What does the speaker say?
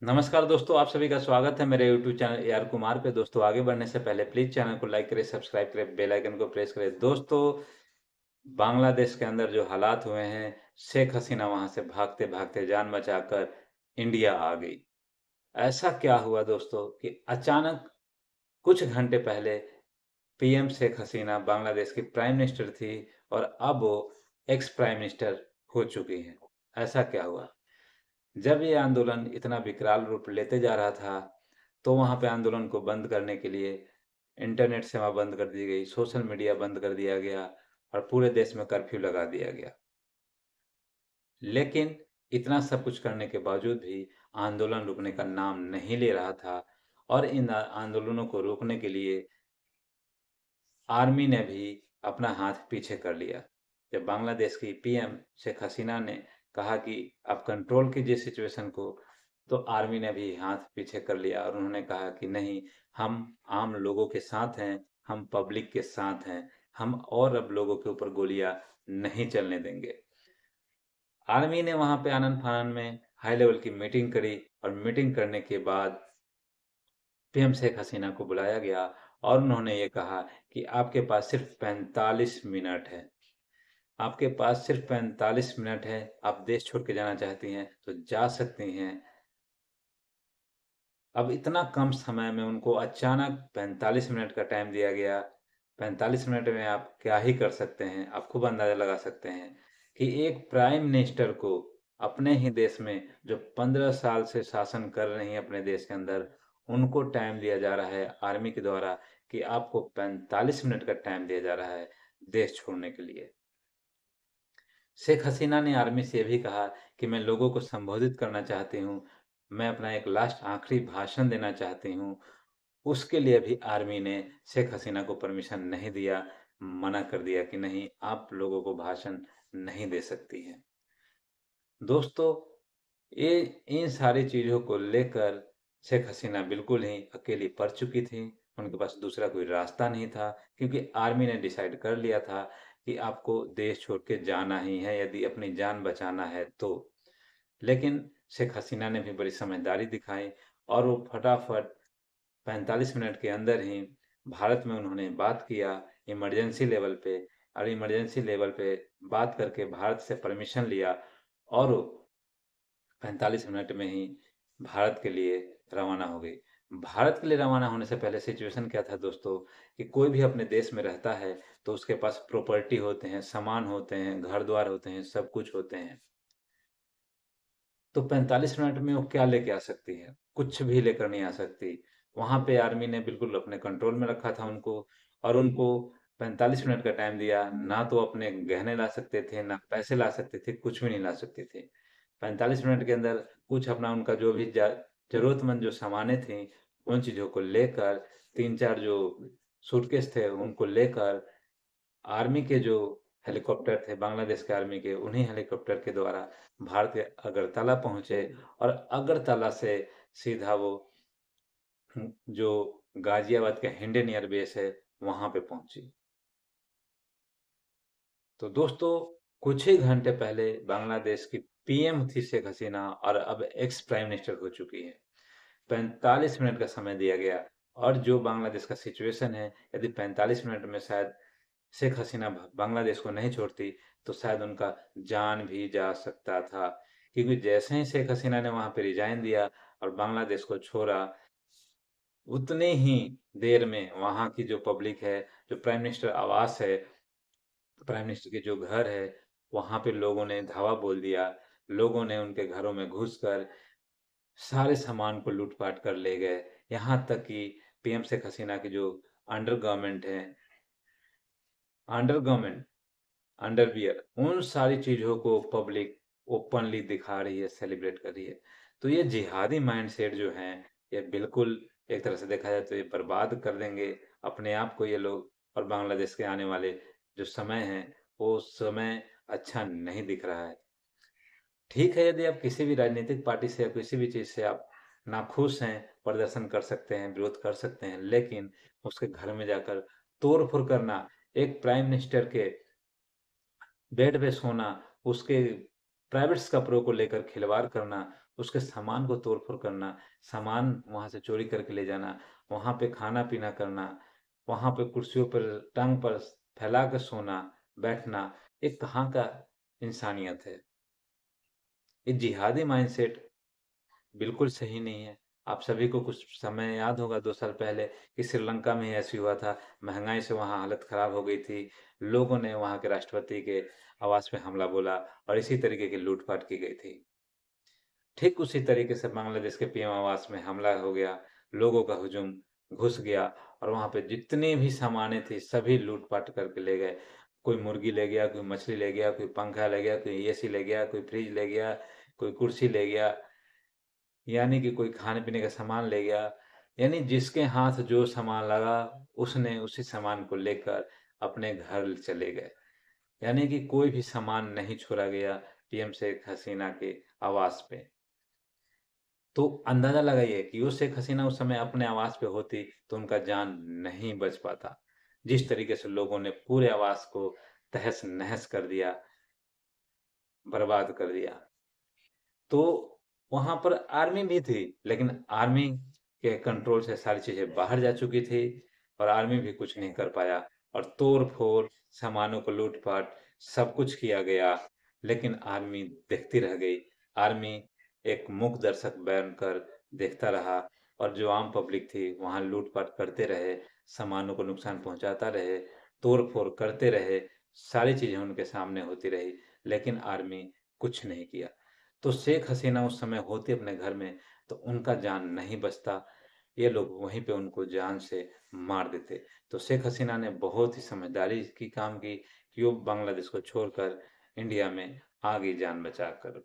नमस्कार दोस्तों, आप सभी का स्वागत है मेरे यूट्यूब चैनल AR कुमार पे। दोस्तों आगे बढ़ने से पहले प्लीज़ चैनल को लाइक करें, सब्सक्राइब करें, बेल आइकन को प्रेस करें। दोस्तों, बांग्लादेश के अंदर जो हालात हुए हैं, शेख हसीना वहाँ से भागते-भागते जान बचाकर इंडिया आ गई। ऐसा क्या हुआ दोस्तों कि अचानक कुछ घंटे पहले पीएम शेख हसीना बांग्लादेश की प्राइम मिनिस्टर थी और अब वो एक्स प्राइम मिनिस्टर हो चुकी हैं। ऐसा क्या हुआ? जब ये आंदोलन इतना विकराल रूप लेते जा रहा था, तो वहाँ पे आंदोलन को बंद करने के लिए इंटरनेट सेवा बंद कर दी गई, सोशल मीडिया बंद कर दिया गया और पूरे देश में कर्फ्यू लगा दिया गया। लेकिन इतना सब कुछ करने के बावजूद भी आंदोलन रुकने का नाम नहीं ले रहा था और इन आंदोलनों को रोकने के लिए आर्मी ने भी अपना हाथ पीछे कर लिया। जब बांग्लादेश की पीएम शेख हसीना ने कहा कि आप कंट्रोल कीजिए सिचुएशन को, तो आर्मी ने भी हाथ पीछे कर लिया और उन्होंने कहा कि नहीं, हम आम लोगों के साथ हैं, हम पब्लिक के साथ हैं, हम और अब लोगों के ऊपर गोलियां नहीं चलने देंगे। आर्मी ने वहां पे आनन-फानन में हाई लेवल की मीटिंग करी और मीटिंग करने के बाद पीएम शेख हसीना को बुलाया गया और उन्होंने ये कहा कि आपके पास सिर्फ 45 मिनट है। आपके पास सिर्फ 45 मिनट है, आप देश छोड़ के जाना चाहती हैं, तो जा सकती हैं। अब इतना कम समय में उनको अचानक 45 मिनट का टाइम दिया गया। 45 मिनट में आप क्या ही कर सकते हैं, आप खूब अंदाज़ा लगा सकते हैं कि एक प्राइम मिनिस्टर को अपने ही देश में जो 15 साल से शासन कर रही हैं अपने देश के अंदर, उनको टाइम दिया जा रहा है आर्मी के द्वारा कि आपको 45 मिनट का टाइम दिया जा रहा है देश छोड़ने के लिए। शेख हसीना ने आर्मी से ये भी कहा कि मैं लोगों को संबोधित करना चाहती हूँ, मैं अपना एक लास्ट आखिरी भाषण देना चाहती हूँ। उसके लिए भी आर्मी ने शेख हसीना को परमिशन नहीं दिया, मना कर दिया कि नहीं, आप लोगों को भाषण नहीं दे सकती हैं। दोस्तों, ये इन सारी चीज़ों को लेकर शेख हसीना बिल्कुल ही अकेली पड़ चुकी थीं। उनके पास दूसरा कोई रास्ता नहीं था क्योंकि आर्मी ने डिसाइड कर लिया था कि आपको देश छोड़ के जाना ही है यदि अपनी जान बचाना है तो। लेकिन शेख हसीना ने भी बड़ी समझदारी दिखाई और वो फटाफट 45 मिनट के अंदर ही भारत में उन्होंने बात किया इमरजेंसी लेवल पे और इमरजेंसी लेवल पे बात करके भारत से परमिशन लिया और वो 45 मिनट में ही भारत के लिए रवाना हो गई। भारत के लिए रवाना होने से पहले सिचुएशन क्या था दोस्तों कि कोई भी अपने देश में रहता है तो उसके पास प्रॉपर्टी होते हैं, सामान होते हैं, घर-द्वार होते हैं, सब कुछ होते हैं। तो 45 मिनट में वो क्या लेके आ सकती है? कुछ भी लेकर नहीं आ सकती। वहाँ पे आर्मी ने बिल्कुल अपने कंट्रोल में रखा था उनको और उनको 45 मिनट का टाइम दिया। ना तो अपने गहने ला सकते थे, ना पैसे ला सकते थे, कुछ भी नहीं ला सकते थे। 45 मिनट के अंदर कुछ अपना उनका जो भी ज़रूरतमंद जो सामानें थीं, उन चीज़ों को लेकर 3-4 जो सूटकेस थे, उनको लेकर आर्मी के जो हेलीकॉप्टर थे, बांग्लादेश के आर्मी के, उन्हीं हेलीकॉप्टर के द्वारा भारत के अगरतला पहुँचे और अगरतला से सीधा वो जो गाज़ियाबाद के हिंडन एयरबेस है, वहाँ पे पहुँची। तो दोस्तों, कुछ ही घंटे पहले बांग्लादेश की पीएम थी शेख हसीना और अब एक्स प्राइम मिनिस्टर हो चुकी है। 45 मिनट का समय दिया गया और जो बांग्लादेश का सिचुएशन है, यदि 45 मिनट में शायद शेख हसीना बांग्लादेश को नहीं छोड़ती, तो शायद उनका जान भी जा सकता था। क्योंकि जैसे ही शेख हसीना ने वहाँ पे रिज़ाइन दिया और बांग्लादेश को छोड़ा, उतने ही देर में वहाँ की जो पब्लिक है, जो प्राइम मिनिस्टर आवास है, प्राइम मिनिस्टर के जो घर है, वहाँ पे लोगों ने धावा बोल दिया। लोगों ने उनके घरों में घुसकर सारे सामान को लूट-पाट कर ले गए। यहाँ तक कि पीएम शेख हसीना की जो अंडर गवर्नमेंट है, अंडरगारमेंट अंडरवियर, उन सारी चीज़ों को पब्लिक ओपनली दिखा रही है, सेलिब्रेट कर रही है। तो ये जिहादी माइंडसेट जो हैं, ये बिल्कुल एक तरह से देखा जाए तो ये बर्बाद कर देंगे अपने आप को ये लोग और बांग्लादेश के आने वाले जो समय है, वो समय अच्छा नहीं दिख रहा है। ठीक है, यदि आप किसी भी राजनीतिक पार्टी से या किसी भी चीज़ से आप नाखुश हैं, प्रदर्शन कर सकते हैं, विरोध कर सकते हैं, लेकिन उसके घर में जाकर तोड़-फोड़ करना, एक प्राइम मिनिस्टर के बेड पे सोना, उसके प्राइवेट्स कपड़ों को लेकर खिलवाड़ करना, उसके सामान को तोड़-फोड़ करना, सामान वहाँ से चोरी करके ले जाना, वहाँ पे खाना-पीना करना, वहाँ पे कुर्सियों पर टाँग पर फैला के सोना, बैठना, ये कहाँ का इंसानियत है? ये जिहादी माइंडसेट बिल्कुल सही नहीं है। आप सभी को कुछ समय याद होगा 2 साल पहले कि श्रीलंका में ऐसे हुआ था, महँगाई से वहाँ हालत ख़राब हो गई थी। लोगों ने वहाँ के राष्ट्रपति के आवास पे हमला बोला और इसी तरीके की लूट-पाट की गई थी। ठीक उसी तरीके से बांग्लादेश के पीएम आवास में हमला हो गया, लोगों का हुजूम घुस गया और वहाँ पे जितनी भी सामानें थी, सभी लूट-पाट करके ले गए। कोई मुर्गी ले गया, कोई मछली ले गया, कोई पंखा ले गया, कोई एसी ले गया, कोई फ्रिज ले गया, कोई कुर्सी ले गया। यानी कि कोई खाने-पीने का सामान ले गया, यानी जिसके हाथ जो सामान लगा, उसने उसी सामान को लेकर अपने घर चले गए। यानी कि कोई भी सामान नहीं छोड़ा गया पीएम शेख हसीना के आवास पे। तो अंदाज़ा लगाइए कि वो शेख हसीना उस समय अपने आवास पे होती, तो उनका जान नहीं बच पाता। जिस तरीके से लोगों ने पूरे आवास को तहस-नहस कर दिया, बर्बाद कर दिया। तो वहाँ पर आर्मी भी थी, लेकिन आर्मी के कंट्रोल से सारी चीज़ें बाहर जा चुकी थी और आर्मी भी कुछ नहीं कर पाया और तोड़-फोड़, सामानों को लूट-पाट सब कुछ किया गया, लेकिन आर्मी देखती रह गई। आर्मी एक मूक दर्शक बनकर देखता रहा और जो आम पब्लिक थी, वहाँ लूट-पाट करते रहे, सामानों को नुकसान पहुँचाता रहे, तोड़-फोड़ करते रहे, सारी चीज़ें उनके सामने होती रही, लेकिन आर्मी कुछ नहीं किया। तो शेख हसीना उस समय होती अपने घर में, तो उनका जान नहीं बचता। ये लोग वहीं पे उनको जान से मार देते। तो शेख हसीना ने बहुत ही समझदारी की काम की कि वो बांग्लादेश को छोड़कर इंडिया में आ गई जान बचाकर।